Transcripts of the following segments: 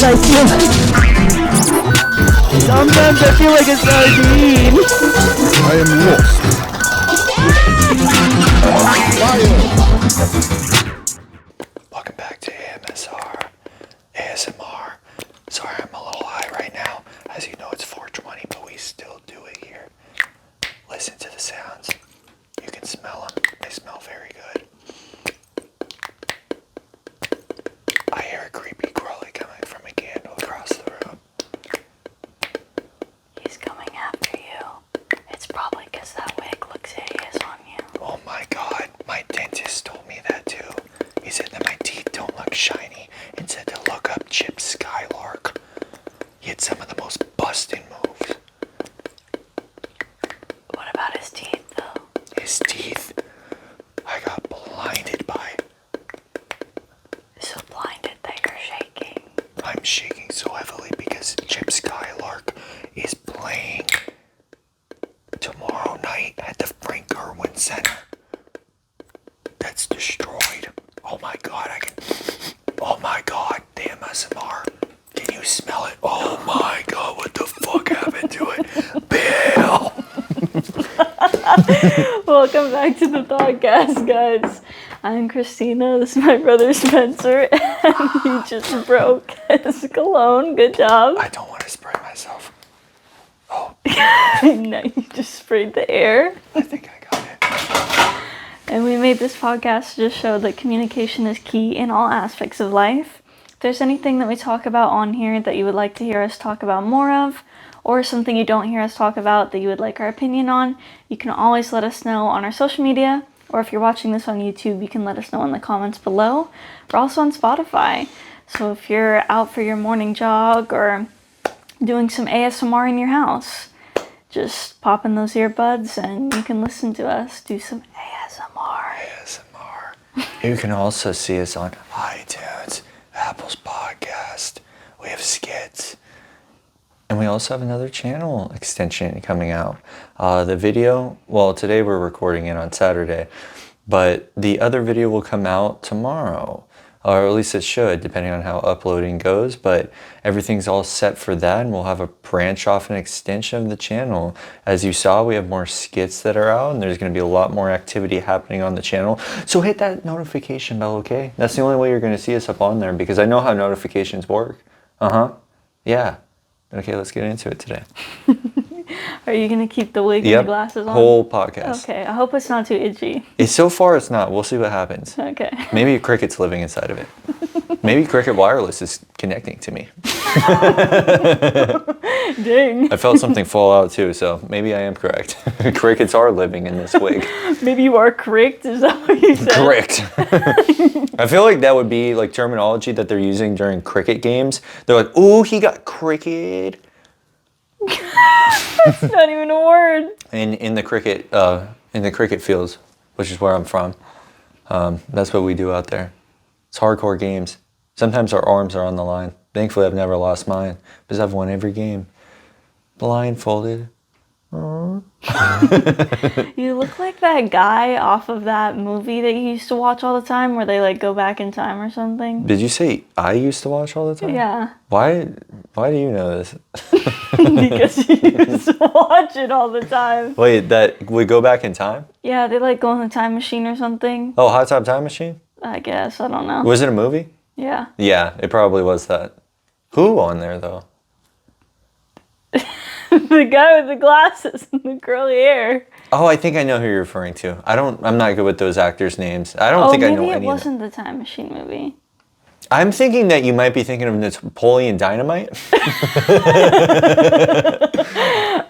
sometimes I feel like a sardine. I am lost. Welcome back to ASMR. Sorry, I'm a little high right now. As you know, it's 4:20, but we still do it here. Listen to the sounds. You can smell them. They smell very good. I hear a creepy crawly coming from a candle across the room. He's coming after you. It's probably because that wig looks hideous on you. Oh my god, my dentist told me that too. He said that my teeth don't look shiny and said to look up Chip Skylark. He had some of the most busting moves. What about his teeth, though? His teeth, I got blinded by. So blinded that you're shaking. I'm shaking so heavily because Chip Skylark is playing tomorrow night at the Frank Irwin Center. That's destroyed. Oh my god, oh my god, the MSMR. Can you smell it? Oh my god, what the fuck happened to it? Bill! Welcome back to the podcast, guys. I'm Christina. This is my brother Spencer, and he just broke his cologne. Good job. I don't want to spray myself. Oh. No, you just sprayed the air. I think I got it. And we made this podcast to just show that communication is key in all aspects of life. If there's anything that we talk about on here that you would like to hear us talk about more of, or something you don't hear us talk about that you would like our opinion on, you can always let us know on our social media, or if you're watching this on YouTube, you can let us know in the comments below. We're also on Spotify, so if you're out for your morning jog or doing some ASMR in your house, just pop in those earbuds and you can listen to us do some ASMR. ASMR. You can also see us on iTunes, Apple's podcast. We have skits. And we also have another channel extension coming out. The video, well, today we're recording it on Saturday, but the other video will come out tomorrow, or at least it should, depending on how uploading goes, but everything's all set for that, and we'll have a branch off and extension of the channel. As you saw, we have more skits that are out, and there's going to be a lot more activity happening on the channel. So hit that notification bell, okay? That's the only way you're going to see us up on there, because I know how notifications work. Yeah. Okay, let's get into it today. Are you going to keep the wig and the glasses on? Whole podcast. Okay, I hope it's not too itchy. So far it's not. We'll see what happens. Okay. Maybe Cricket's living inside of it. Maybe Cricket Wireless is connecting to me. Dang. I felt something fall out too, so maybe I am correct. Crickets are living in this wig. Maybe you are correct, is that what you said? Correct. I feel like that would be like terminology that they're using during cricket games. They're like, ooh, he got cricket. That's not even a word. In the cricket fields, which is where I'm from. That's what we do out there. It's hardcore games. Sometimes our arms are on the line. Thankfully, I've never lost mine because I've won every game. Blindfolded. You look like that guy off of that movie that you used to watch all the time where they like go back in time or something. Did you say I used to watch all the time? Yeah. Why do you know this? Because you used to watch it all the time. Wait, that would go back in time? Yeah, they like go in the time machine or something. Oh, Hot Tub Time Machine? I guess, I don't know. Was it a movie? Yeah. Yeah, it probably was that. Who on there though? The guy with the glasses and the curly hair. Oh, I think I know who you're referring to. I'm not good with those actors' names. I don't think I know any of them. Maybe it wasn't the Time Machine movie. I'm thinking that you might be thinking of Napoleon Dynamite.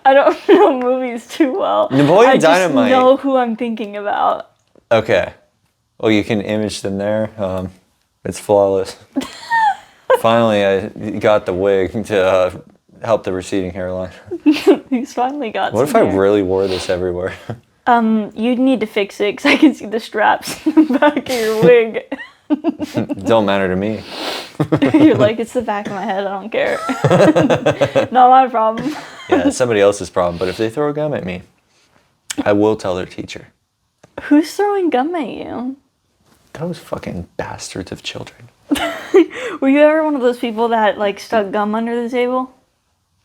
I don't know movies too well. Napoleon Dynamite. I just know who I'm thinking about. Okay. Well, you can image them there. It's flawless. Finally, I got the wig to help the receding hairline. He's finally got What if some I hair. really wore this everywhere? You'd need to fix it because I can see the straps in the back of your wig. Don't matter to me. You're like, it's the back of my head, I don't care. Not my problem. Yeah, it's somebody else's problem. But if they throw a gum at me, I will tell their teacher. Who's throwing gum at you? Those fucking bastards of children. Were you ever one of those people that like stuck gum under the table?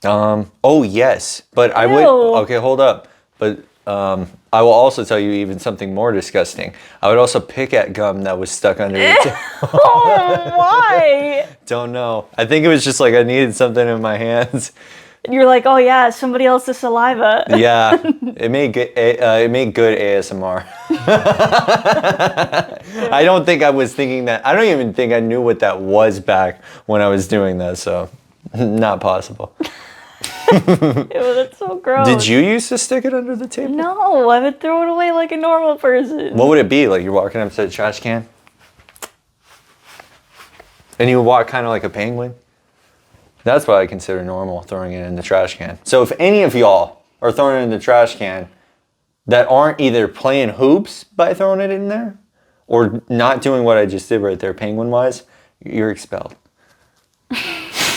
Oh yes, but I would. Ew. Okay, hold up. But I will also tell you even something more disgusting. I would also pick at gum that was stuck under the table. Oh, why? Don't know. I think it was just like I needed something in my hands. You're like, oh yeah, somebody else's saliva. Yeah, it made good. It made good ASMR. I don't think I was thinking that. I don't even think I knew what that was back when I was doing that. So, not possible. Ew, that's so gross. Did you used to stick it under the table? No, I would throw it away like a normal person. What would it be? Like you're walking up to the trash can? And you would walk kind of like a penguin? That's what I consider normal, throwing it in the trash can. So if any of y'all are throwing it in the trash can that aren't either playing hoops by throwing it in there or not doing what I just did right there, penguin-wise, you're expelled.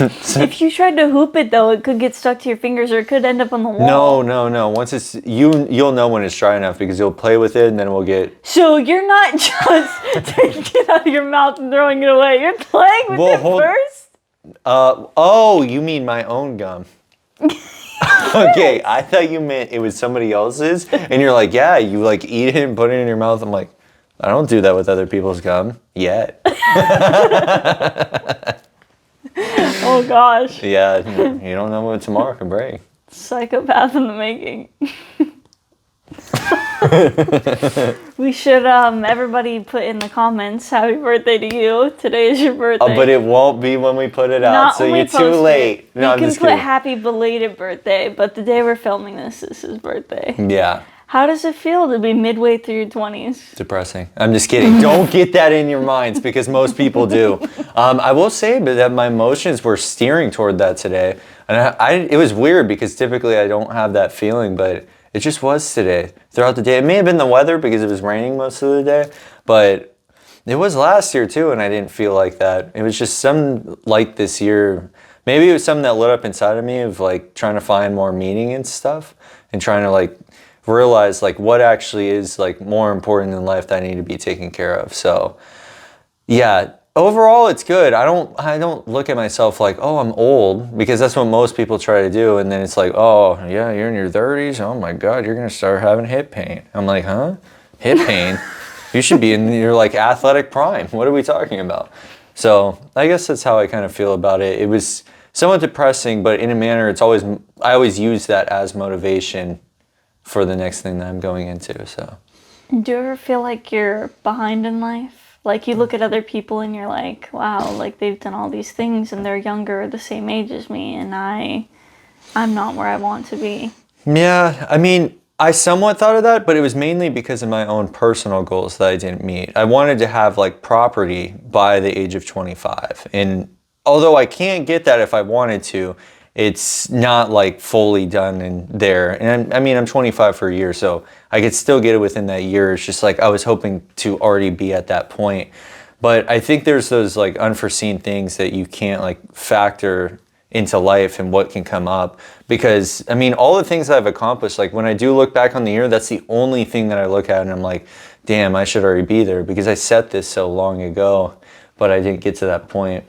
If you tried to hoop it though, it could get stuck to your fingers or it could end up on the wall. No. Once it's you'll know when it's dry enough because you'll play with it and then it will get. So you're not just taking it out of your mouth and throwing it away. You're playing with it first? Oh, you mean my own gum. Okay, I thought you meant it was somebody else's and you're like, yeah, you like eat it and put it in your mouth. I'm like, I don't do that with other people's gum yet. Oh gosh. Yeah, you don't know what tomorrow can bring. Psychopath in the making. We should everybody put in the comments happy birthday to you. Today is your birthday. But it won't be when we put it out, Not so when we you're too post late. it. No, you I'm can just put kidding. happy belated birthday, but the day we're filming this is his birthday. Yeah, How does it feel to be midway through your 20s? depressing. I'm just kidding. Don't get that in your minds because most people do. I will say that my emotions were steering toward that today. And it was weird because typically I don't have that feeling, but it just was today throughout the day. It may have been the weather because it was raining most of the day, but it was last year too, and I didn't feel like that. It was just some like this year. Maybe it was something that lit up inside of me of like trying to find more meaning and stuff and trying to like realize like what actually is like more important in life that I need to be taken care of. So yeah, overall it's good. I don't look at myself like, oh, I'm old, because that's what most people try to do. And then it's like, oh yeah, you're in your 30s. Oh my God, you're gonna start having hip pain. I'm like, huh? Hip pain? You should be in your like athletic prime. What are we talking about? So I guess that's how I kind of feel about it. It was somewhat depressing, but in a manner, I always use that as motivation for the next thing that I'm going into. So Do you ever feel like you're behind in life? Like you look at other people and you're like, wow, like they've done all these things and they're younger, the same age as me, and I'm not where I want to be. yeah, I mean, I somewhat thought of that, but it was mainly because of my own personal goals that I didn't meet. I wanted to have like property by the age of 25. And although I can't get that if I wanted to, it's not like fully done in there. And I'm 25 for a year, so I could still get it within that year. It's just like I was hoping to already be at that point. But I think there's those like unforeseen things that you can't like factor into life and what can come up. Because I mean, all the things that I've accomplished, like when I do look back on the year, that's the only thing that I look at and I'm like, damn, I should already be there because I set this so long ago, but I didn't get to that point.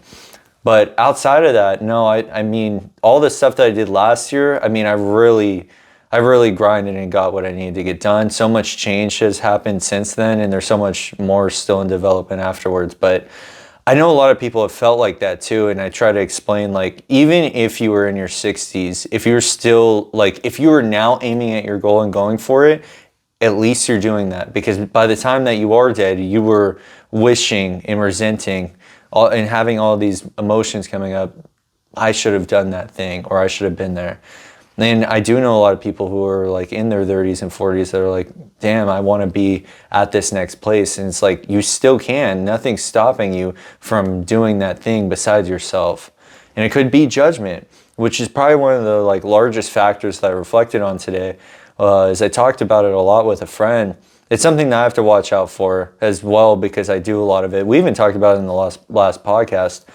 But outside of that, no, I mean, all the stuff that I did last year, I mean, I really grinded and got what I needed to get done. So much change has happened since then, and there's so much more still in development afterwards. But I know a lot of people have felt like that too, and I try to explain, like, even if you were in your 60s, if you're still, like, if you are now aiming at your goal and going for it, at least you're doing that. Because by the time that you are dead, you were wishing and resenting and having all these emotions coming up, I should have done that thing, or I should have been there. And I do know a lot of people who are like in their 30s and 40s that are like, damn, I want to be at this next place. And it's like, you still can. Nothing's stopping you from doing that thing besides yourself. And it could be judgment, which is probably one of the like largest factors that I reflected on today. As I talked about it a lot with a friend. It's something that I have to watch out for as well because I do a lot of it. We even talked about it in the last podcast.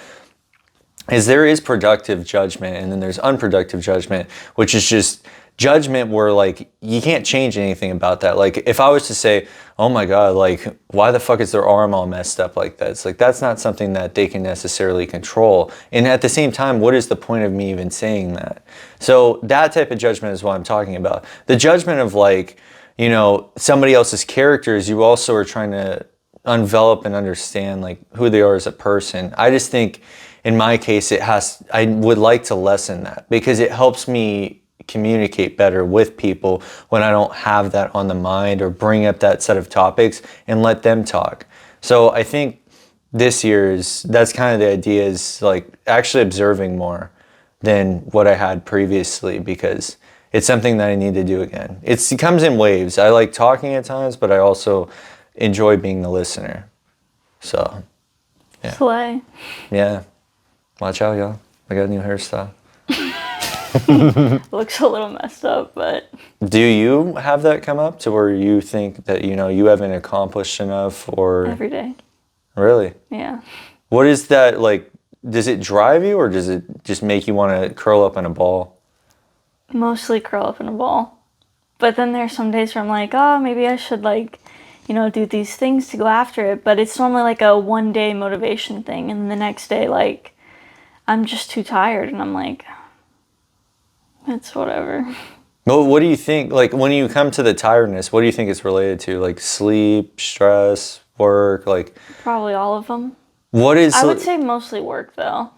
Is there is productive judgment and then there's unproductive judgment, which is just judgment where like you can't change anything about that. Like if I was to say, oh my God, like why the fuck is their arm all messed up like that? It's like that's not something that they can necessarily control. And at the same time, what is the point of me even saying that? So that type of judgment is what I'm talking about. The judgment of like, you know, somebody else's characters, you also are trying to envelop and understand like who they are as a person. I just think in my case, I would like to lessen that because it helps me communicate better with people when I don't have that on the mind or bring up that set of topics and let them talk. So I think this that's kind of the idea, is like actually observing more than what I had previously, because it's something that I need to do again. It comes in waves. I like talking at times, but I also enjoy being the listener. So, yeah. Slay. Yeah. Watch out, y'all. I got a new hairstyle. Looks a little messed up, but... Do you have that come up to where you think that, you know, you haven't accomplished enough, or... Every day. Really? Yeah. What is that, like, does it drive you, or does it just make you want to curl up in a ball? Mostly curl up in a ball. But then there's some days where I'm like, oh, maybe I should, like, you know, do these things to go after it. But it's normally like a one-day motivation thing. And the next day, like, I'm just too tired. And I'm like... It's whatever. Well, what do you think, like, when you come to the tiredness, what do you think it's related to? Like, sleep, stress, work, like... Probably all of them. What is... I would say mostly work, though.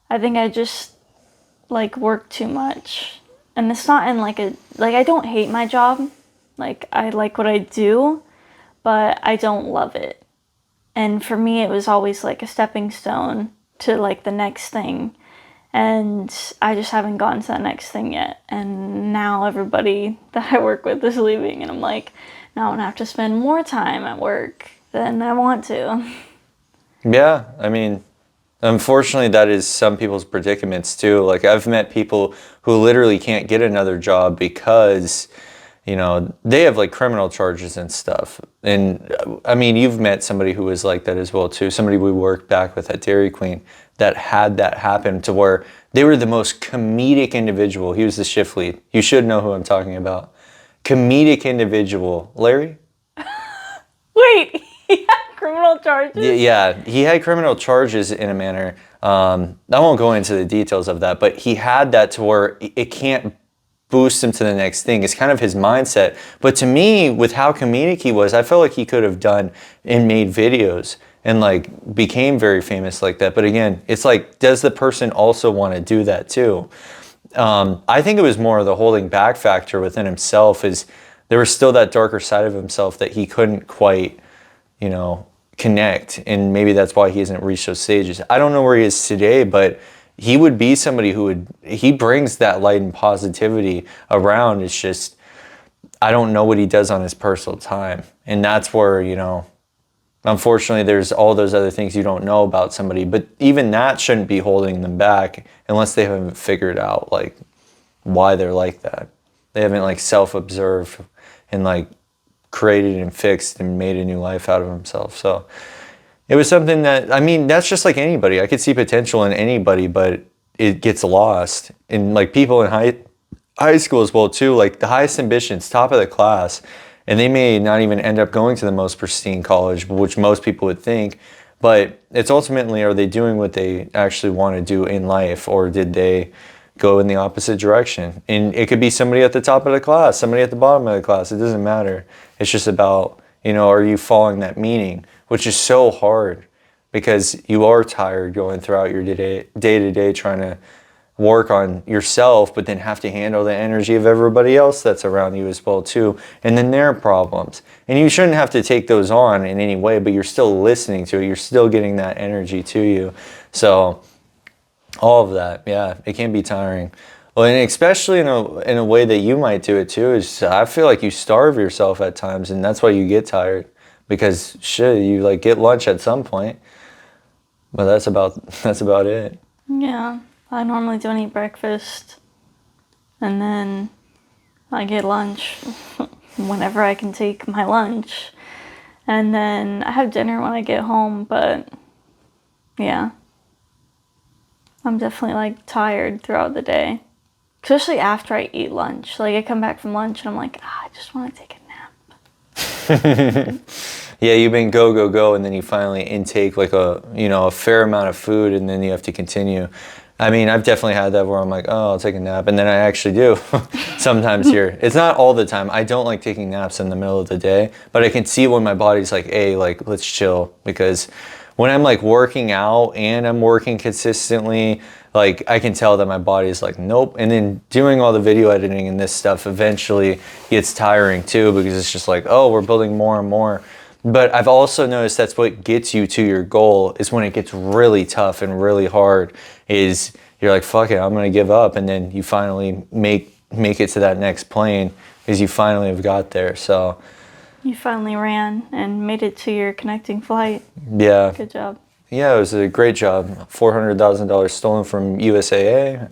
I think I just, like, work too much. And it's not in, like, a... Like, I don't hate my job. Like, I like what I do, but I don't love it. And for me, it was always, like, a stepping stone to, like, the next thing. And I just haven't gotten to that next thing yet. And now everybody that I work with is leaving. And I'm like, now I'm going to have to spend more time at work than I want to. Yeah, I mean, unfortunately, that is some people's predicaments too. Like, I've met people who literally can't get another job because, you know, they have like criminal charges and stuff. And I mean, you've met somebody who was like that as well too. Somebody we worked back with at Dairy Queen that had that happen, to where they were the most comedic individual. He was the shift lead. You should know who I'm talking about. Comedic individual. Larry? Wait, he had criminal charges? Yeah, he had criminal charges in a manner. I won't go into the details of that, but he had that to where it can't boost him to the next thing. It's kind of his mindset. But to me, with how comedic he was, I felt like he could have done and made videos and like became very famous like that. But again, it's like, does the person also want to do that too? I think it was more of the holding back factor within himself, is there was still that darker side of himself that he couldn't quite, you know, connect. And maybe that's why he hasn't reached those stages. I don't know where he is today, but he would be somebody he brings that light and positivity around. It's just, I don't know what he does on his personal time. And that's where, you know, unfortunately, there's all those other things you don't know about somebody, but even that shouldn't be holding them back unless they haven't figured out like why they're like that. They haven't like self-observed and like created and fixed and made a new life out of themselves. So it was something that, I mean, that's just like anybody. I could see potential in anybody, but it gets lost. And like people in high school as well too, like the highest ambitions, top of the class, and they may not even end up going to the most pristine college, which most people would think, but it's ultimately, are they doing what they actually want to do in life, or did they go in the opposite direction? And it could be somebody at the top of the class, somebody at the bottom of the class. It doesn't matter. It's just about, you know, are you following that meaning, which is so hard because you are tired going throughout your day to day trying to work on yourself, but then have to handle the energy of everybody else that's around you as well too, and then their problems. And you shouldn't have to take those on in any way, but you're still listening to it. You're still getting that energy to you. So all of that, yeah, it can be tiring. Well, and especially in a way that you might do it too, is I feel like you starve yourself at times, and that's why you get tired, because shit, you like get lunch at some point, but that's about it. Yeah. I normally don't eat breakfast, and then I get lunch whenever I can take my lunch, and then I have dinner when I get home. But yeah, I'm definitely like tired throughout the day. Especially after I eat lunch. Like, I come back from lunch and I'm like, I just want to take a nap. Yeah, you've been go, go, go, and then you finally intake like a fair amount of food, and then you have to continue. I mean, I've definitely had that where I'm like, oh, I'll take a nap, and then I actually do sometimes here. It's not all the time. I don't like taking naps in the middle of the day, but I can see when my body's like, hey, like, let's chill, because when I'm like working out and I'm working consistently, like I can tell that my body's like, nope. And then doing all the video editing and this stuff eventually gets tiring too, because it's just like, oh, we're building more and more. But I've also noticed that's what gets you to your goal, is when it gets really tough and really hard, is you're like, fuck it, I'm gonna give up. And then you finally make it to that next plane, because you finally have got there. So You finally ran and made it to your connecting flight. yeah. Good job. Yeah, it was a great job. $400,000 stolen from USAA.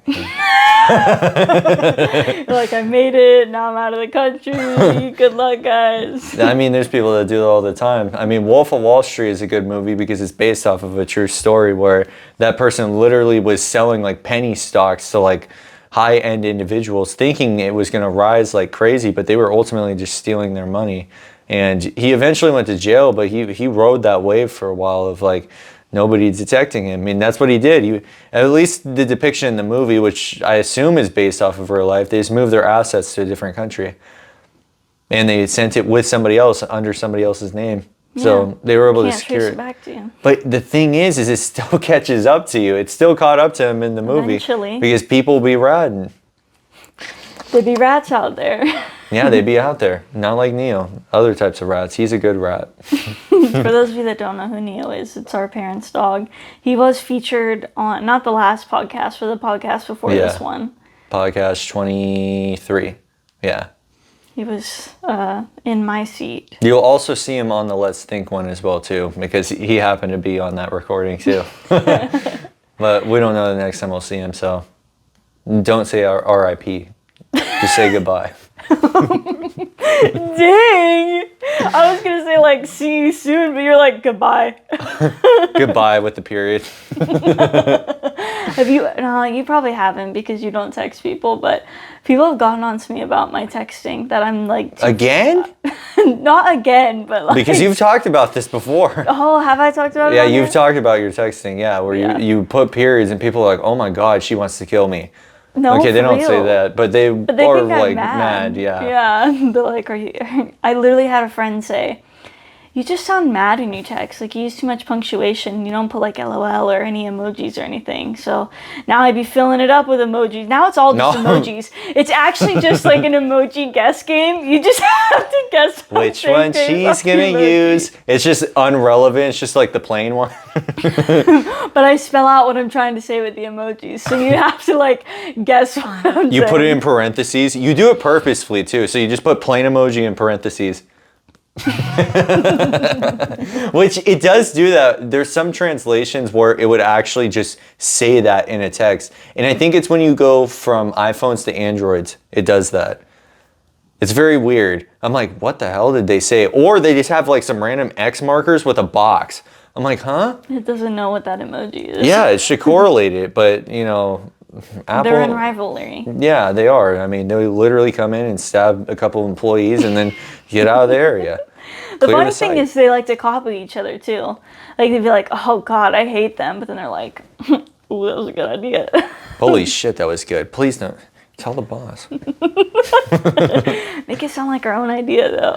You're like, I made it, now I'm out of the country. Good luck, guys. I mean, there's people that do that all the time. I mean, Wolf of Wall Street is a good movie because it's based off of a true story where that person literally was selling like penny stocks to like high-end individuals thinking it was going to rise like crazy, but they were ultimately just stealing their money. And he eventually went to jail, but he rode that wave for a while of like nobody detecting him. I mean, that's what he did. At least the depiction in the movie, which I assume is based off of real life, they just moved their assets to a different country. And they sent it with somebody else under somebody else's name. So they were able to secure trace it. it back to you. But the thing is it still catches up to you. It's still caught up to him in the movie. Eventually. Because people be ratting. There'd be rats out there. Yeah, they'd be out there. Not like Neo. Other types of rats. He's a good rat. For those of you that don't know who Neo is, it's our parents' dog. He was featured on, not the last podcast, but the podcast before this one. Podcast 23. Yeah. He was in my seat. You'll also see him on the Let's Think one as well, too, because he happened to be on that recording, too. But we don't know the next time we'll see him, so don't say RIP. Just say goodbye. Dang! I was gonna say like see you soon, but you're like goodbye. Goodbye with the period. Have you? No, you probably haven't because you don't text people. But people have gotten on to me about my texting that I'm like Again? Not again, but like Because you've talked about this before. Oh, have I talked about it? Yeah, on you've here? talked about your texting. Yeah, where you put periods and people are like, oh my god, she wants to kill me. No, okay, they for don't real. say that, but they are think I'm like mad. yeah. Yeah, they're like, are you? I literally had a friend say, you just sound mad when you text. Like, you use too much punctuation. You don't put like LOL or any emojis or anything. So now I'd be filling it up with emojis. Now it's all just emojis. It's actually just like an emoji guess game. You just have to guess Which one she's gonna use. It's just unrelevant. It's just like the plain one. But I spell out what I'm trying to say with the emojis. So you have to like guess what I'm saying. You put it in parentheses. You do it purposefully too. So you just put plain emoji in parentheses. Which it does do that. There's some translations where it would actually just say that in a text. And I think it's when you go from iPhones to Androids, it does that. It's very weird. I'm like, what the hell did they say? Or they just have like some random X markers with a box. I'm like, huh? It doesn't know what that emoji is. Yeah, it should correlate it, but you know, Apple. They're in rivalry. Yeah, they are. I mean, they literally come in and stab a couple employees and then get out of the area. The funny thing is they like to copy each other too. Like they'd be like, oh God, I hate them. But then they're like, ooh, that was a good idea. Holy shit, that was good. Please don't. Tell the boss. Make it sound like our own idea though.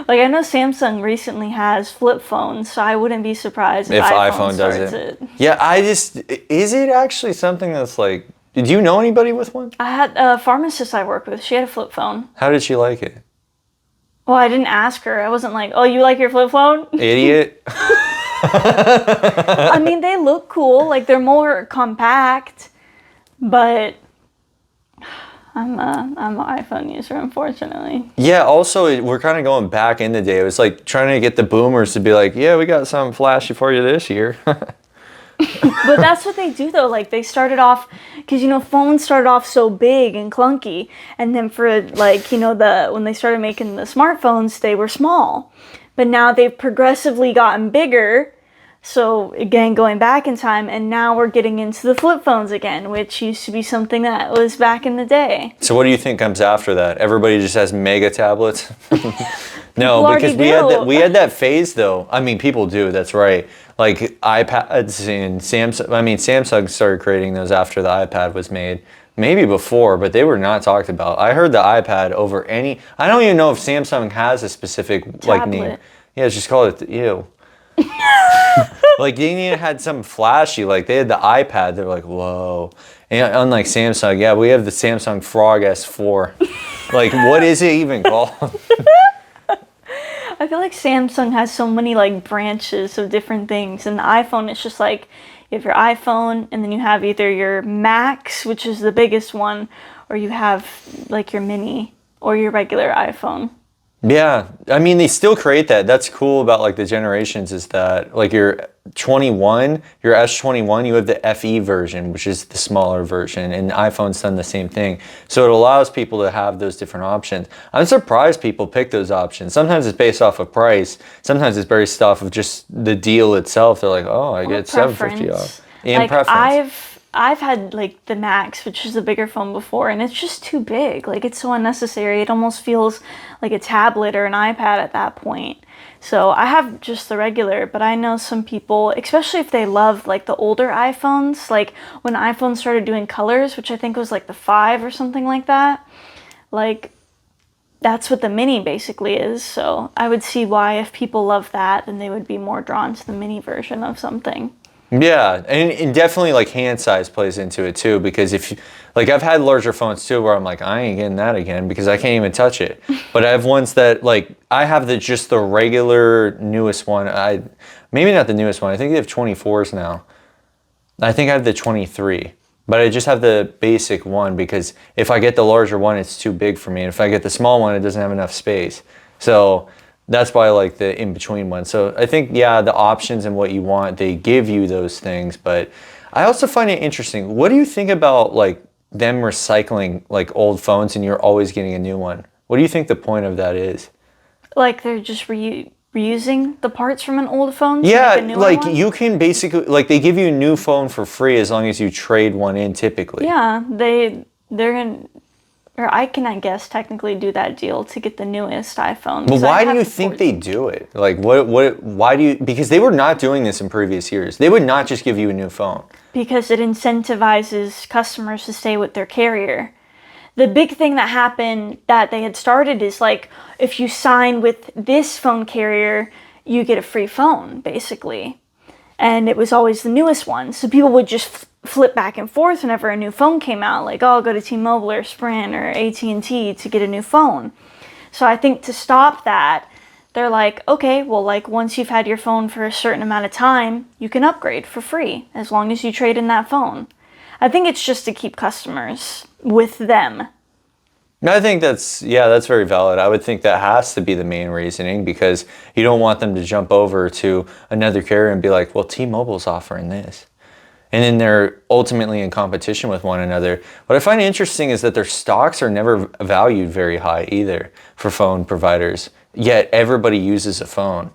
Like I know Samsung recently has flip phones, so I wouldn't be surprised if iPhone does it. Yeah, is it actually something that's like, did you know anybody with one? I had a pharmacist I worked with. She had a flip phone. How did she like it? Well, I didn't ask her. I wasn't like, oh, you like your flip phone? Idiot. I mean, they look cool. Like they're more compact, but I'm an iPhone user, unfortunately. Yeah, also, we're kind of going back in the day. It was like trying to get the boomers to be like, yeah, we got something flashy for you this year. But that's what they do, though. Like, they started off, because, you know, phones started off so big and clunky. And then for, like, you know, when they started making the smartphones, they were small. But now they've progressively gotten bigger. So again, going back in time, and now we're getting into the flip phones again, which used to be something that was back in the day. So what do you think comes after that? Everybody just has mega tablets? No, People because already we do. had that phase though. I mean, people do. That's right. Like iPads and Samsung. I mean, Samsung started creating those after the iPad was made. Maybe before, but they were not talked about. I heard the iPad over any. I don't even know if Samsung has a specific like name. Tablet. Yeah, it's just called it. Ew. Like they even had some flashy. Like they had the iPad. They're like, whoa. And unlike Samsung, yeah, we have the Samsung Frog S4. Like, what is it even called? I feel like Samsung has so many like branches of different things, and the iPhone is just like you have your iPhone, and then you have either your Max, which is the biggest one, or you have like your mini or your regular iPhone. Yeah, I mean they still create that. That's cool about like the generations is that like your 21, your S21, you have the FE version, which is the smaller version, and iPhone's done the same thing. So it allows people to have those different options. I'm surprised people pick those options. Sometimes it's based off of price. Sometimes it's based off of just the deal itself. They're like, oh, I get $750 off. And Like preference. I've had like the Max, which is a bigger phone before, and it's just too big. Like it's so unnecessary. It almost feels like a tablet or an iPad at that point. So I have just the regular, but I know some people, especially if they love like the older iPhones, like when iPhones started doing colors, which I think was like the 5 or something like that. Like that's what the mini basically is. So I would see why if people love that, then they would be more drawn to the mini version of something. Yeah, and definitely like hand size plays into it too, because if you, like I've had larger phones too where I'm like I ain't getting that again because I can't even touch it. But I have ones that like I have just the regular newest one. Maybe not the newest one. I think they have 24s now. I think I have the 23. But I just have the basic one because if I get the larger one it's too big for me. And if I get the small one it doesn't have enough space. So that's why I like the in-between one. So I think, yeah, the options and what you want, they give you those things. But I also find it interesting. What do you think about like them recycling like old phones and you're always getting a new one? What do you think the point of that is? Like they're just reusing the parts from an old phone to Yeah, make a newer like one? you can basically, like they give you a new phone for free as long as you trade one in typically. Yeah, they're gonna, or I can, I guess, technically do that deal to get the newest iPhone. But 'cause I why do have you the think 14. they do it? Like why do you, because they were not doing this in previous years. They would not just give you a new phone. Because it incentivizes customers to stay with their carrier. The big thing that happened that they had started is like, if you sign with this phone carrier, you get a free phone, basically. And it was always the newest one. So people would just flip back and forth whenever a new phone came out. Like, oh, I'll go to T-Mobile or Sprint or AT&T to get a new phone. So I think to stop that, they're like, okay, well, like once you've had your phone for a certain amount of time, you can upgrade for free as long as you trade in that phone. I think it's just to keep customers with them. I think that's very valid. I would think that has to be the main reasoning because you don't want them to jump over to another carrier and be like, well, T-Mobile's offering this. And then they're ultimately in competition with one another. What I find interesting is that their stocks are never valued very high either for phone providers. Yet everybody uses a phone.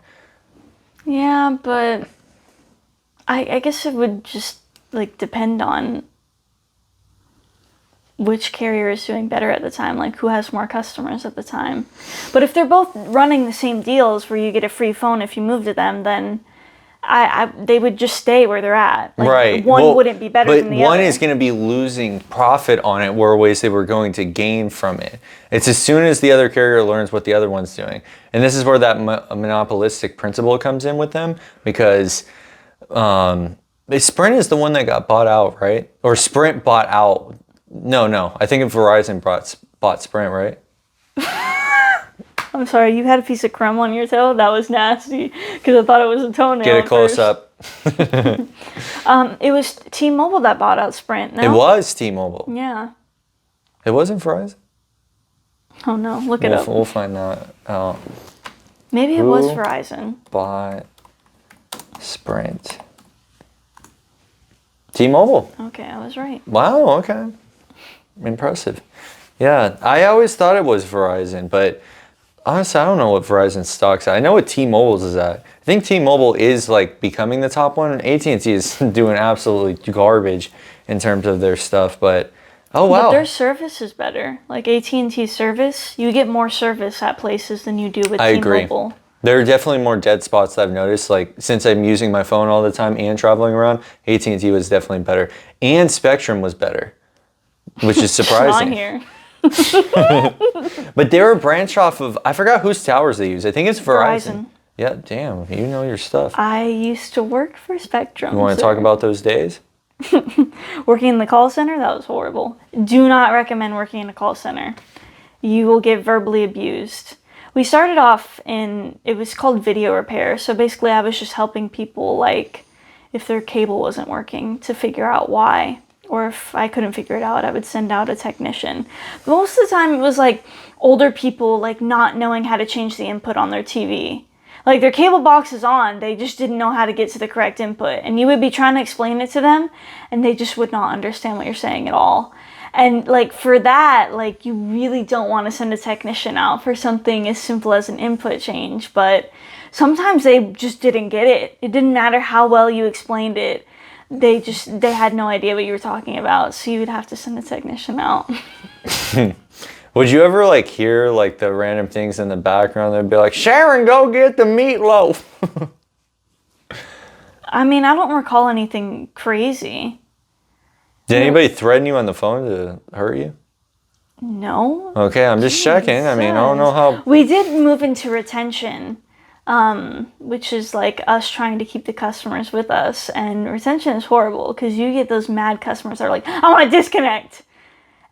Yeah, but I guess it would just like depend on which carrier is doing better at the time, like who has more customers at the time. But if they're both running the same deals where you get a free phone if you move to them, then they would just stay where they're at. Like, right. One wouldn't be better than the other. But one is going to be losing profit on it whereas they were going to gain from it. It's as soon as the other carrier learns what the other one's doing. And this is where that monopolistic principle comes in with them because Sprint is the one that got bought out, right? Or Sprint bought out. No. I think Verizon bought Sprint, right? I'm sorry, you had a piece of crumb on your toe? That was nasty, because I thought it was a toenail. Get a close up. It was T-Mobile that bought out Sprint, no? It was T-Mobile. Yeah. It wasn't Verizon? Oh no, look it up. We'll find that out. Maybe it was Verizon. Bought Sprint. T-Mobile. Okay, I was right. Wow, okay. Impressive. Yeah, I always thought it was Verizon, but Honestly, I don't know what Verizon stock's at. I know what T-Mobile's is at. I think T-Mobile is like becoming the top one. AT&T is doing absolutely garbage in terms of their stuff, but oh wow. But their service is better. Like AT&T service, you get more service at places than you do with I T-Mobile. agree. There are definitely more dead spots that I've noticed. Like since I'm using my phone all the time and traveling around, AT&T was definitely better. And Spectrum was better, which is surprising. Not here. But they were a branch off of, I forgot whose towers they use. I think it's Verizon. Verizon. Yeah, damn, you know your stuff. I used to work for Spectrum. You want to talk about those days? Working in the call center? That was horrible. Do not recommend working in a call center. You will get verbally abused. We started off it was called video repair. So basically I was just helping people, like, if their cable wasn't working, to figure out why. Or if I couldn't figure it out, I would send out a technician. But most of the time it was like older people, like, not knowing how to change the input on their TV. Like, their cable box is on, they just didn't know how to get to the correct input. And you would be trying to explain it to them, and they just would not understand what you're saying at all. And, like, for that, like, you really don't want to send a technician out for something as simple as an input change. But sometimes they just didn't get it. It didn't matter how well you explained it. They had no idea what you were talking about, so you would have to send a technician out. Would you ever like hear like the random things in the background? They'd be like, Sharon, go get the meatloaf. I mean, I don't recall anything crazy. Did anybody threaten you on the phone to hurt you? No. Okay, I'm just checking. I mean, I don't know how. We did move into retention, which is like us trying to keep the customers with us. And retention is horrible because you get those mad customers that are like, I want to disconnect.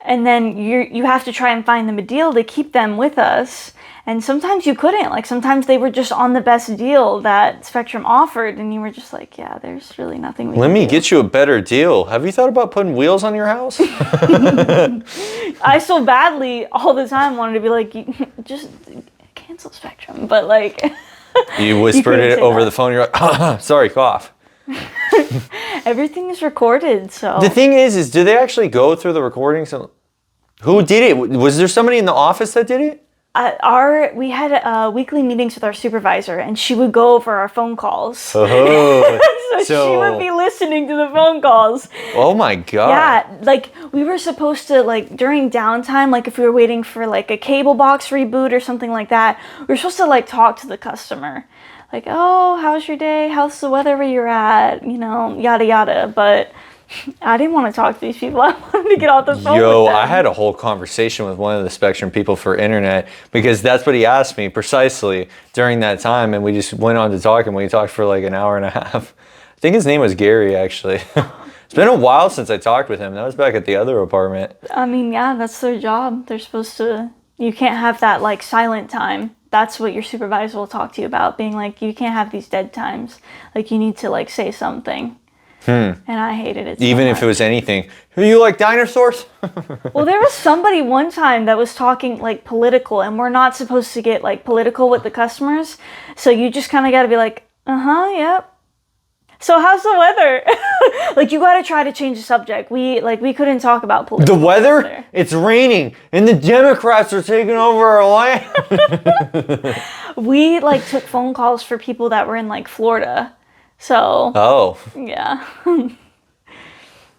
And then you have to try and find them a deal to keep them with us. And sometimes you couldn't. Like, sometimes they were just on the best deal that Spectrum offered, and you were just like, yeah, there's really nothing we can do. Let me get you a better deal. Have you thought about putting wheels on your house? I so badly all the time wanted to be like, just cancel Spectrum. But, like... You whispered it over the phone. You're like, sorry, cough. Everything is recorded, so... The thing is do they actually go through the recordings? Who did it? Was there somebody in the office that did it? We had weekly meetings with our supervisor, and she would go over our phone calls. Oh, so she would be listening to the phone calls. Oh my god. Yeah, like we were supposed to, like, during downtime, like if we were waiting for like a cable box reboot or something like that, we were supposed to like talk to the customer. Like, oh, how's your day? How's the weather where you're at? You know, yada yada. But I didn't want to talk to these people. I wanted to get off the phone with them. I had a whole conversation with one of the Spectrum people for internet because that's what he asked me precisely during that time, and we just went on to talk, and we talked for like an hour and a half. I think his name was Gary, actually. It's been a while since I talked with him. That was back at the other apartment. I mean, yeah, that's their job. They're supposed to... You can't have that, like, silent time. That's what your supervisor will talk to you about, being like, you can't have these dead times. Like, you need to, like, say something. And I hated it so Even much. if it was anything. Do you like dinosaurs? Well, there was somebody one time that was talking, like, political, and we're not supposed to get, like, political with the customers. So you just kind of got to be like, yep. So how's the weather? Like, you got to try to change the subject. We couldn't talk about political. The weather? It's raining, and the Democrats are taking over our land. We, like, took phone calls for people that were in, like, Florida. So. Oh. Yeah.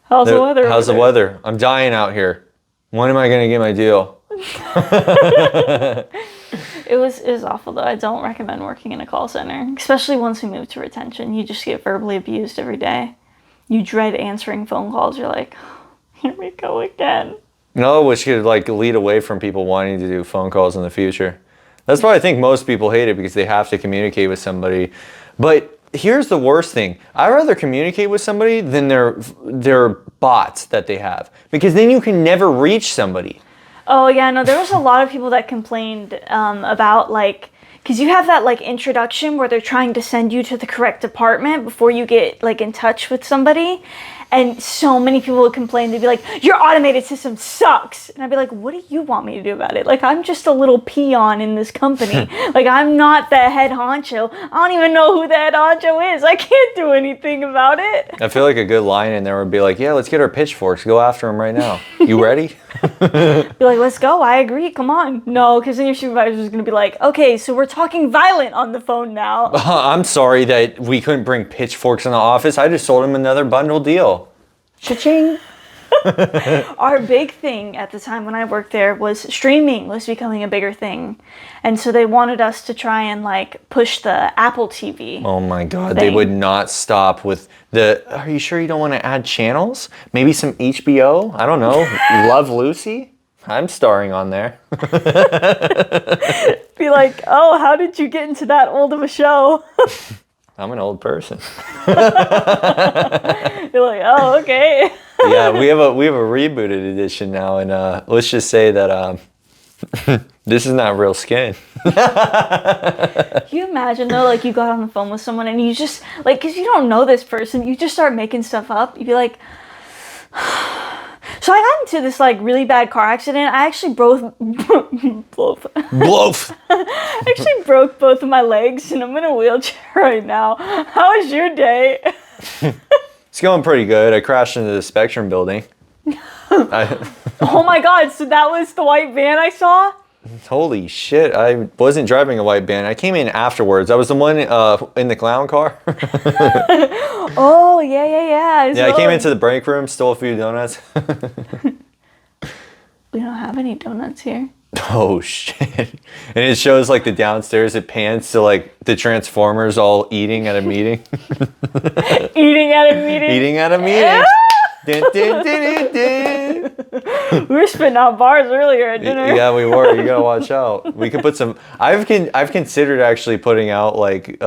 How's the weather? How's the weather? I'm dying out here. When am I going to get my deal? It was awful, though. I don't recommend working in a call center, especially once we move to retention. You just get verbally abused every day. You dread answering phone calls. You're like, oh, here we go again. No, which could like lead away from people wanting to do phone calls in the future. That's why I think most people hate it, because they have to communicate with somebody. But here's the worst thing. I'd rather communicate with somebody than their bots that they have, because then you can never reach somebody. Oh, yeah, no, there was a lot of people that complained about, like, because you have that, like, introduction where they're trying to send you to the correct department before you get, like, in touch with somebody. And so many people would complain. They'd be like, your automated system sucks. And I'd be like, what do you want me to do about it? Like, I'm just a little peon in this company. Like, I'm not the head honcho. I don't even know who the head honcho is. I can't do anything about it. I feel like a good line in there would be like, yeah, let's get our pitchforks. Go after him right now. You ready? Be like, let's go. I agree. Come on. No, because then your supervisor is going to be like, okay, so we're talking violent on the phone now. I'm sorry that we couldn't bring pitchforks in the office. I just sold him another bundle deal. Cha-ching. Our big thing at the time when I worked there was streaming was becoming a bigger thing. And so they wanted us to try and like push the Apple TV. Oh my God, thing. they would not stop with are you sure you don't want to add channels? Maybe some HBO? I don't know. Love Lucy? I'm starring on there. Be like, oh, how did you get into that old of a show? I'm an old person. You're like, oh, okay. Yeah, we have a rebooted edition now, and let's just say that this is not real skin. Can you imagine though, like you got on the phone with someone and you just like, because you don't know this person, you just start making stuff up. You'd be like, so I got into this like really bad car accident. I actually broke both. I actually broke both of my legs and I'm in a wheelchair right now. How was your day? It's going pretty good. I crashed into the Spectrum building. Oh my God, so that was the white van I saw? Holy shit, I wasn't driving a white van. I came in afterwards. I was the one in the clown car. Oh, yeah. Yeah, I came into the break room, stole a few donuts. We don't have any donuts here. Oh shit. And it shows like the downstairs, it pans to like the Transformers all eating at a meeting. Eating at a meeting? Eating at a meeting. Dun, dun, dun, dun, dun. We were spitting out bars earlier at dinner. Yeah, we were. You gotta watch out. We could put some. I've considered actually putting out like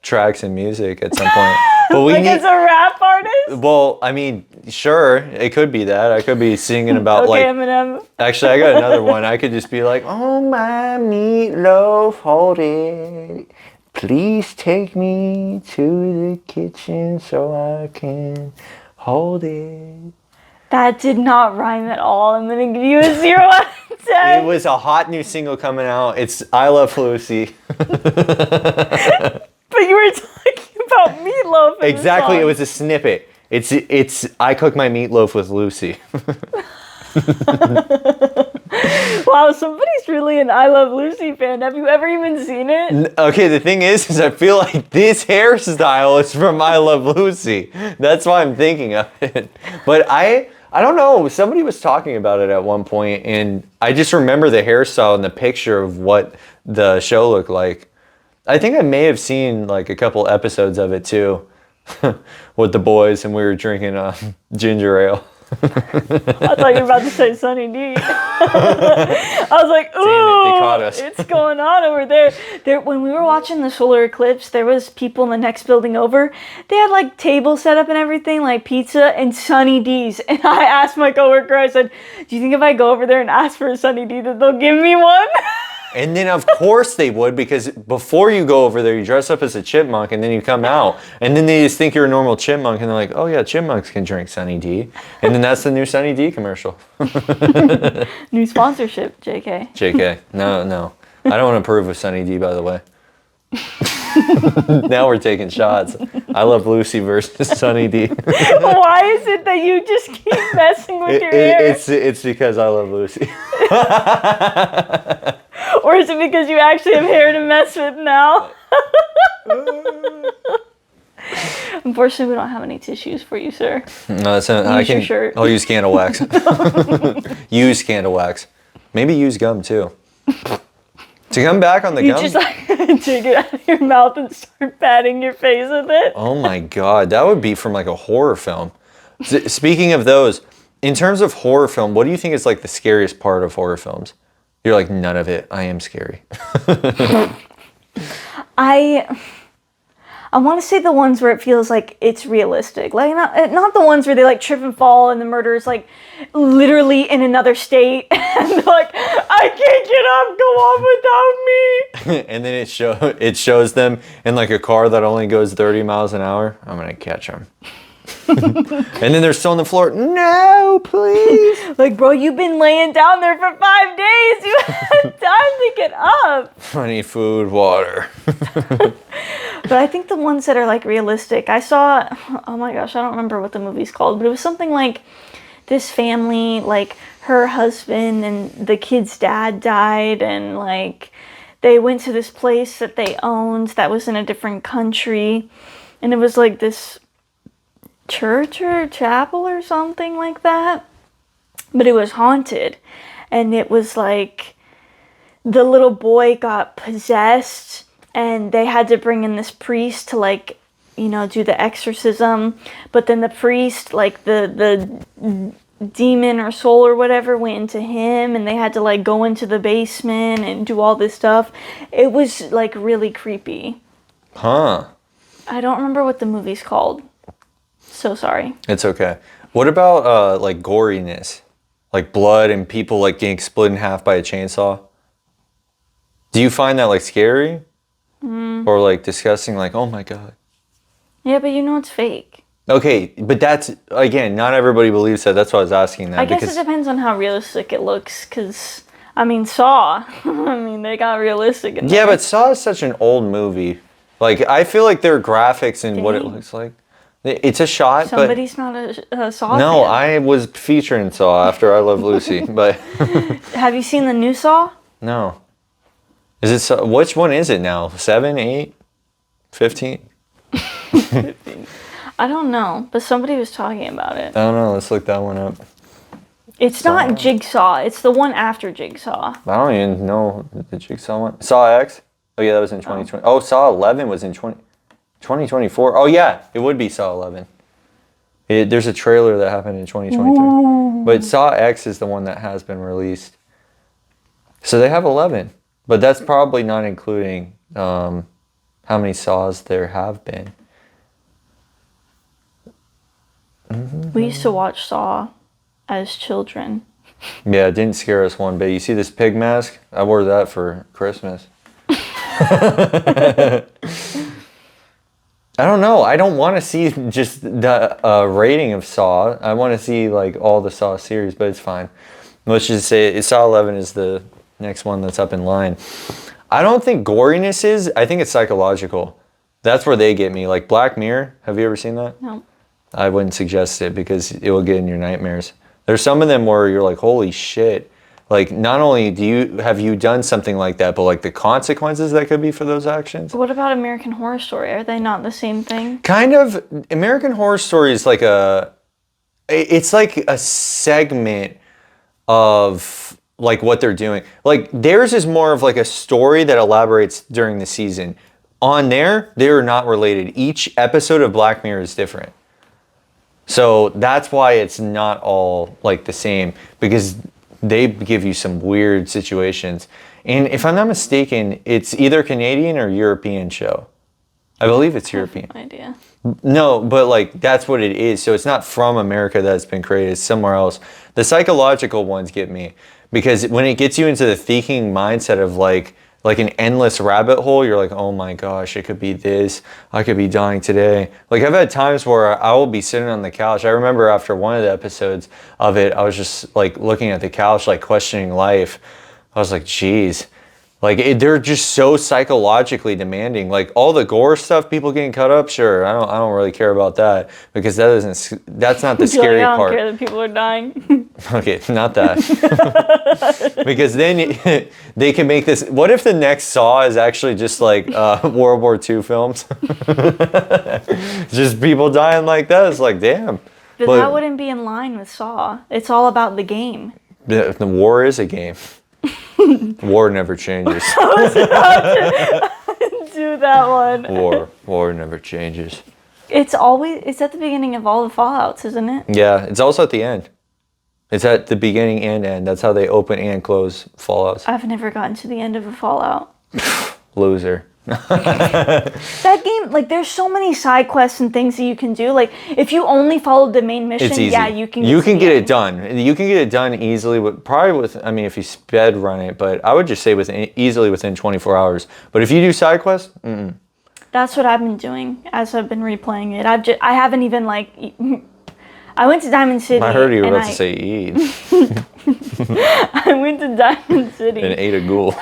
tracks and music at some point. But we like need. As a rap artist? Well, I mean, sure, it could be that. I could be singing about okay, like. Eminem. Actually, I got another one. I could just be like, "Oh my meatloaf, hold it. Please take me to the kitchen so I can hold it." That did not rhyme at all. I'm gonna give you a 0 out of 10. It was a hot new single coming out. It's I Love Lucy. But you were talking about meatloaf. In Exactly, the song. it was a snippet. It's I cook my meatloaf with Lucy. Wow, somebody's really an I Love Lucy fan. Have you ever even seen it? Okay, the thing is I feel like this hairstyle is from I Love Lucy. That's why I'm thinking of it. But I don't know. Somebody was talking about it at one point, and I just remember the hairstyle and the picture of what the show looked like. I think I may have seen like a couple episodes of it too, with the boys, and we were drinking ginger ale. I thought you were about to say Sunny D. I was like, ooh, they caught us. It's going on over there. When we were watching the solar eclipse, there was people in the next building over. They had like tables set up and everything, like pizza and Sunny D's. And I asked my coworker, I said, do you think if I go over there and ask for a Sunny D that they'll give me one? And then of course they would, because before you go over there, you dress up as a chipmunk and then you come out and then they just think you're a normal chipmunk and they're like, oh yeah, chipmunks can drink Sunny D. And then that's the new Sunny D commercial. New sponsorship, JK. JK, no. I don't want to approve of Sunny D, by the way. Now we're taking shots. I Love Lucy versus Sunny D. Why is it that you just keep messing with your hair? It's because I Love Lucy. Or is it because you actually have hair to mess with now? Unfortunately, we don't have any tissues for you, sir. No, that's not. Your shirt. I'll use candle wax. Use candle wax. Maybe use gum too. To come back on the You gum. just like take it out of your mouth and start patting your face with it. Oh my God, that would be from like a horror film. Speaking of those, in terms of horror film, what do you think is like the scariest part of horror films? You're like, none of it. I am scary. I want to say the ones where it feels like it's realistic. Like not the ones where they like trip and fall and the murder is like literally in another state and they're like, I can't get up, go on without me. And then it shows them in like a car that only goes 30 miles an hour. I'm gonna catch them. And then they're still on the floor. No, please. Like, bro, you've been laying down there for 5 days. You had time to get up. I need food, water. But I think the ones that are like realistic, I saw, oh my gosh, I don't remember what the movie's called, but it was something like this family, like her husband and the kid's dad died, and like they went to this place that they owned that was in a different country, and it was like this church or chapel or something like that, but it was haunted. And it was like the little boy got possessed, and they had to bring in this priest to like, you know, do the exorcism. But then the priest, like the demon or soul or whatever, went into him, and they had to like go into the basement and do all this stuff. It was like really creepy. Huh. I don't remember what the movie's called. So sorry. It's okay. What about like goriness? Like blood and people like getting split in half by a chainsaw? Do you find that like scary? Or like disgusting, like, oh my God? Yeah, but you know it's fake. Okay, but that's, again, not everybody believes that. That's why I was asking that. I guess it depends on how realistic it looks, because, I mean, Saw, I mean, they got realistic in Yeah, there. but Saw is such an old movie. Like, I feel like their graphics and what it looks like. It's a shot, Somebody's not a Saw no, fan. I was featured in Saw after I Love Lucy, but... Have you seen the new Saw? No. Is it Saw? Which one is it now? 7, 8, 15? I don't know, but somebody was talking about it. I don't know. Let's look that one up. It's not Jigsaw. It's the one after Jigsaw. I don't even know the Jigsaw one. Saw X? Oh, yeah, that was in 2020. Oh, Saw 11 was in 2024. Oh, yeah, it would be Saw 11. There's a trailer that happened in 2023. Ooh. But Saw X is the one that has been released. So they have 11. But that's probably not including how many Saws there have been. We used to watch Saw as children. Yeah, it didn't scare us one bit. You see this pig mask? I wore that for Christmas. I don't know. I don't want to see just the rating of Saw. I want to see like all the Saw series, but it's fine. Let's just say Saw 11 is the next one that's up in line. I don't think goriness is. I think it's psychological. That's where they get me. Like Black Mirror. Have you ever seen that? No. I wouldn't suggest it because it will get in your nightmares. There's some of them where you're like, holy shit. Like, not only have you done something like that, but like the consequences that could be for those actions. What about American Horror Story? Are they not the same thing? Kind of. American Horror Story is like it's like a segment of like what they're doing. Like theirs is more of like a story that elaborates during the season. On there, they're not related. Each episode of Black Mirror is different. So that's why it's not all like the same, because they give you some weird situations. And if I'm not mistaken, it's either Canadian or European show. I believe it's European. No idea. No, but like that's what it is. So it's not from America that's been created, it's somewhere else. The psychological ones get me because when it gets you into the thinking mindset of like an endless rabbit hole, you're like, oh my gosh, it could be this. I could be dying today. Like I've had times where I will be sitting on the couch. I remember after one of the episodes of it, I was just like looking at the couch, like questioning life. I was like, geez. Like they're just so psychologically demanding. Like all the gore stuff, people getting cut up, sure. I don't really care about that because that's not the scary I don't part. care that people are dying. Okay, not that. Because then they can make this. What if the next Saw is actually just like World War II films? Just people dying like that. It's like, damn. But that wouldn't be in line with Saw. It's all about the game. The war is a game. War never changes. I was about to do that one. War never changes. It's at the beginning of all the Fallouts, isn't it? Yeah, it's also at the end. It's at the beginning and end. That's how they open and close Fallouts. I've never gotten to the end of a Fallout. Loser. That game, like, there's so many side quests and things that you can do. Like, if you only followed the main mission, it's easy. Yeah, you can. You can get it done. You can get it done easily. I mean, if you sped run it, but I would just say easily within 24 hours. But if you do side quests, That's what I've been doing as I've been replaying it. I haven't even like. I went to Diamond City. I heard you were about to say eat. I went to Diamond City. And ate a ghoul.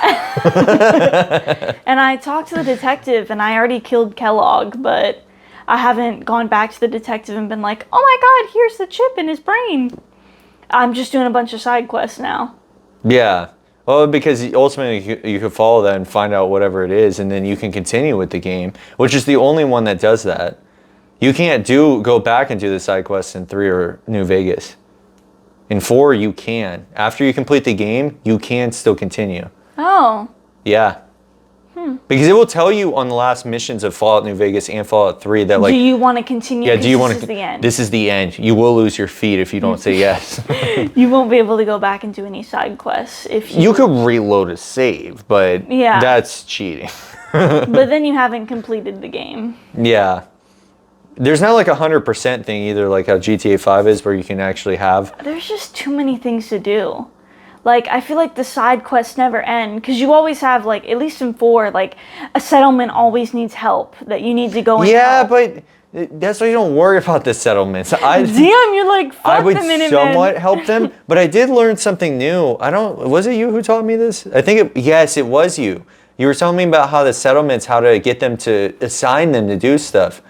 And I talked to the detective, and I already killed Kellogg, but I haven't gone back to the detective and been like, oh my god, here's the chip in his brain. I'm just doing a bunch of side quests now. Yeah. Well, because ultimately you could follow that and find out whatever it is, and then you can continue with the game, which is the only one that does that. You can't go back and do the side quests in 3 or New Vegas. In 4, you can. After you complete the game, you can still continue. Oh. Yeah. Because it will tell you on the last missions of Fallout New Vegas and Fallout 3 that, like, do you want to continue? yeah, do you want to? This is the end. This is the end. You will lose your feet if you don't say yes. You won't be able to go back and do any side quests if you. You could reload a save, but Yeah. that's cheating. But then you haven't completed the game. Yeah. There's not like 100% thing either, like how GTA 5 is, where you can actually have. There's just too many things to do. Like, I feel like the side quests never end, because you always have, like, at least in 4, like, a settlement always needs help that you need to go and Yeah, help. but that's why you don't worry about the settlements. Damn, you're like, fuck I would the Minutemen. somewhat help them, but I did learn something new. Was it you who taught me this? I think, yes, it was you. You were telling me about how the settlements, how to get them to assign them to do stuff.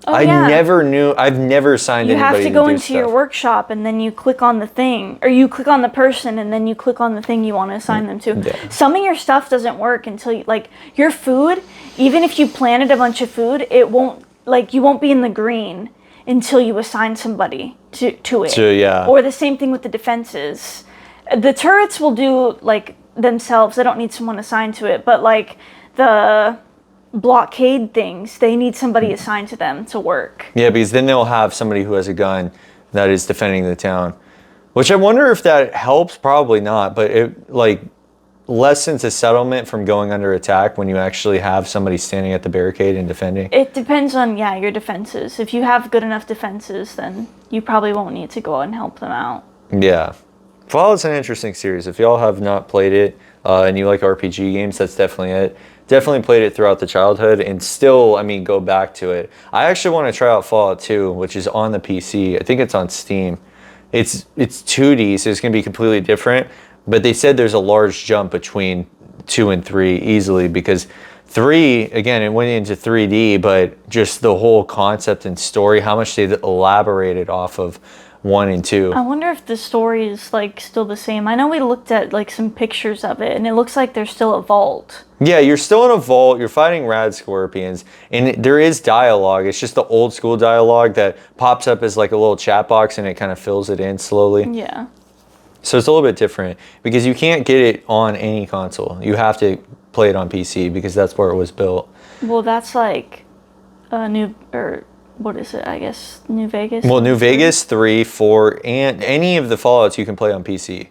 Oh, I yeah. never knew. I've never assigned You anybody have to to go do into stuff. your workshop, and then you click on the thing, or you click on the person, and then you click on the thing you want to assign them to. Yeah. Some of your stuff doesn't work until you, like, your food, even if you planted a bunch of food, it won't, like, you won't be in the green until you assign somebody to it. So, yeah. Or the same thing with the defenses. The turrets will do, like, themselves. They don't need someone assigned to it, but, like, the blockade things, they need somebody assigned to them to work. Yeah, because then they'll have somebody who has a gun that is defending the town. Which I wonder if that helps. Probably not, but it, like, lessens a settlement from going under attack when you actually have somebody standing at the barricade and defending. It depends on, yeah, your defenses. If you have good enough defenses, then you probably won't need to go out and help them out. Yeah. Fallout's an interesting series. If y'all have not played it and you like RPG games, that's definitely it. Definitely played it throughout the childhood and still, I mean, go back to it. I actually want to try out Fallout 2, which is on the PC. I think it's on Steam. It's 2D, so it's going to be completely different. But they said there's a large jump between 2 and 3 easily because 3, again, it went into 3D, but just the whole concept and story, how much they elaborated off of 1 and 2. I wonder if the story is, like, still the same. I know we looked at, like, some pictures of it, and it looks like there's still a vault. Yeah, you're still in a vault, you're fighting rad scorpions, and there is dialogue. It's just the old school dialogue that pops up as like a little chat box and it kind of fills it in slowly. Yeah. So it's a little bit different because you can't get it on any console. You have to play it on PC because that's where it was built. Well, that's like what is it? I guess New Vegas? Well, New Vegas, 3, 4, and any of the Fallouts you can play on PC.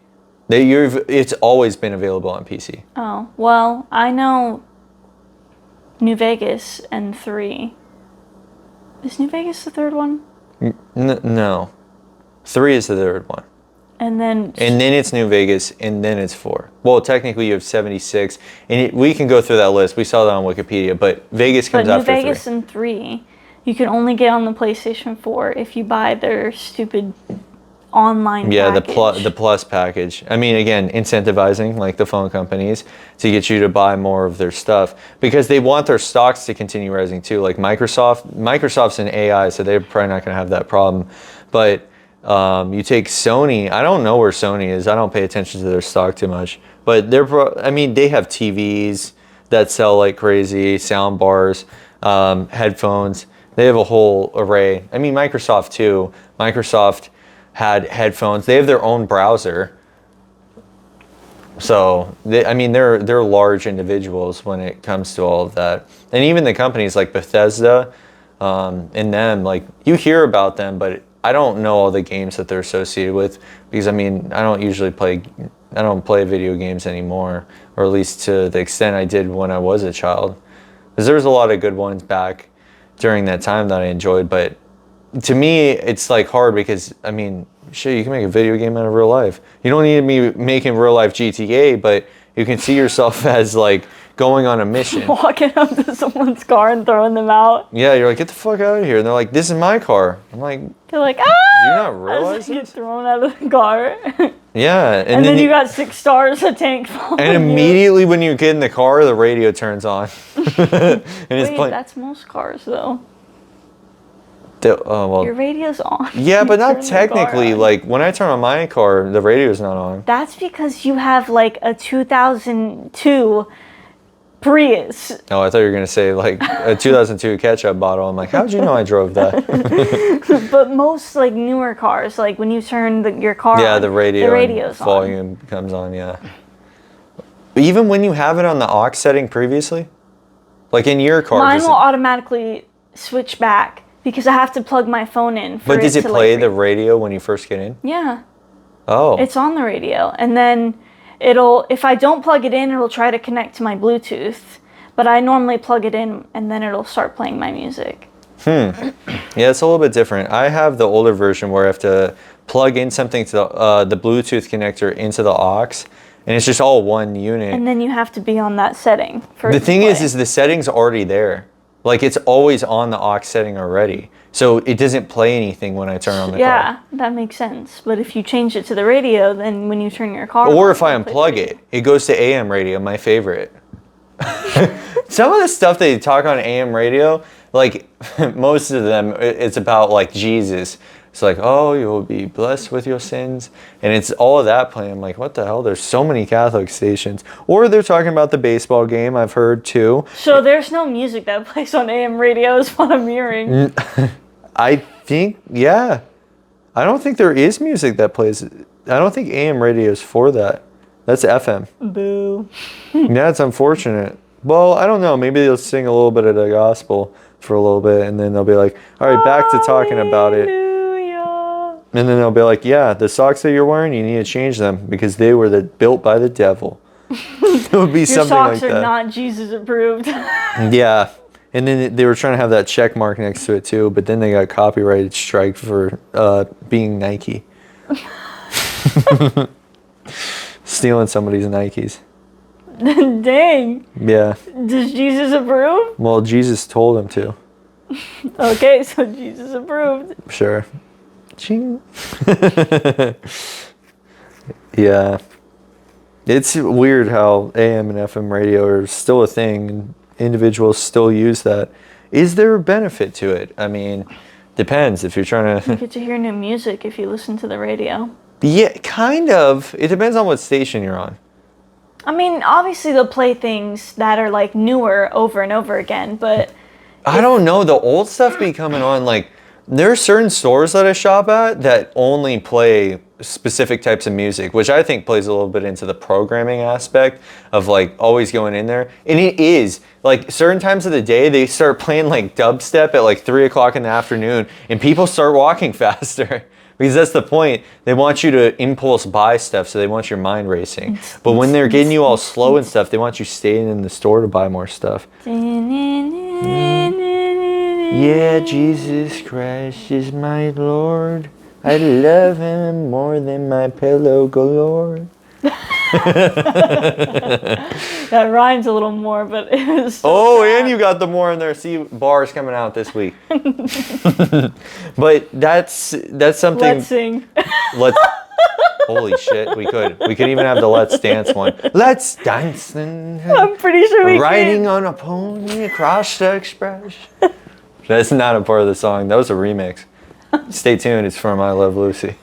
It's always been available on PC. Oh, well, I know New Vegas and 3. Is New Vegas the third one? No. 3 is the third one. And then it's New Vegas, and then it's 4. Well, technically you have 76, and we can go through that list. We saw that on Wikipedia, but Vegas comes New after 3. Vegas and 3, you can only get on the PlayStation 4 if you buy their stupid online package. the plus package. I mean, again, incentivizing like the phone companies to get you to buy more of their stuff because they want their stocks to continue rising too. Like Microsoft's an AI, so they're probably not going to have that problem. But you take Sony. I don't know where Sony is. I don't pay attention to their stock too much. But they have TVs that sell like crazy, sound bars, headphones. They have a whole array. I mean, Microsoft too. Microsoft had headphones. They have their own browser. So, they're large individuals when it comes to all of that. And even the companies like Bethesda and them, like, you hear about them, but I don't know all the games that they're associated with because, I don't play video games anymore, or at least to the extent I did when I was a child. Because there was a lot of good ones back during that time that I enjoyed, but to me, it's like hard because, I mean, shit, you can make a video game out of real life. You don't need to be making real life GTA, but you can see yourself as like going on a mission. Walking up to someone's car and throwing them out. Yeah, you're like, get the fuck out of here. And they're like, this is my car. I'm like, they're like, ah! do you not realize as they get this? thrown out of the car. Yeah. And then you got 6 stars, a tank following and immediately when you get in the car, the radio turns on. And it's Wait, playing. that's most cars though. Well, Your radio's on. yeah, but not Turn the car technically. on. Like when I turn on my car, the radio's not on. That's because you have like a 2002 Prius. Oh, I thought you were gonna say like a 2002 ketchup bottle. I'm like, how'd you know I drove that? But most like newer cars, like when you turn your car Yeah, on, the radio the radio's and volume comes on. Yeah. Even when you have it on the aux setting previously, like in your car. Mine will automatically switch back because I have to plug my phone in. But does it play the radio when you first get in? Yeah. Oh. It's on the radio, and then if I don't plug it in, it'll try to connect to my Bluetooth. But I normally plug it in, and then it'll start playing my music. Yeah, it's a little bit different. I have the older version where I have to plug in something to the Bluetooth connector into the aux, and it's just all one unit. And then you have to be on that setting for The thing is the setting's already there. Like it's always on the aux setting already. So it doesn't play anything when I turn on the car. Yeah, that makes sense. But if you change it to the radio, then when you turn your car Or on, if I it'll play unplug the radio. it, it goes to AM radio, my favorite. Some of the stuff they talk on AM radio, like most of them, it's about like Jesus. It's like, oh, you will be blessed with your sins. And it's all of that playing. I'm like, what the hell? There's so many Catholic stations. Or they're talking about the baseball game, I've heard too. So there's no music that plays on AM radio is what I'm hearing. I think, yeah. I don't think there is music that plays. I don't think AM radio is for that. That's FM. Boo. Yeah, it's unfortunate. Well, I don't know. Maybe they'll sing a little bit of the gospel for a little bit, and then they'll be like, all right, back to talking about it. Hallelujah. And then they'll be like, yeah, the socks that you're wearing, you need to change them because they were built by the devil. It would be Your something like socks are that. not Jesus approved. Yeah. And then they were trying to have that check mark next to it too, but then they got copyrighted strike for being Nike. Stealing somebody's Nikes. Dang. Yeah. Does Jesus approve? Well, Jesus told him to. Okay, so Jesus approved. Sure. Ching. Yeah. It's weird how AM and FM radio are still a thing and individuals still use that. Is there a benefit to it? I mean, depends if you're trying You to... get to hear new music if you listen to the radio. Yeah, kind of. It depends on what station you're on. I mean, obviously they'll play things that are like newer over and over again, but I don't know. The old stuff be coming on. Like, there are certain stores that I shop at that only play specific types of music, which I think plays a little bit into the programming aspect of like always going in there. And it is like certain times of the day they start playing like dubstep at like 3 o'clock in the afternoon, and people start walking faster. Because that's the point. They want you to impulse buy stuff, so they want your mind racing. But when they're getting you all slow and stuff, they want you staying in the store to buy more stuff. Yeah, Jesus Christ is my Lord. I love him more than my pillow galore. that rhymes a little more, but it was so Oh, sad. and you got the more in there. See, bars coming out this week. But that's something. Let's sing. Let's. Holy shit, we could even have the Let's Dance one. Let's dance. I'm pretty sure we Riding can. on a pony across the express. That's not a part of the song. That was a remix. Stay tuned. It's from I Love Lucy.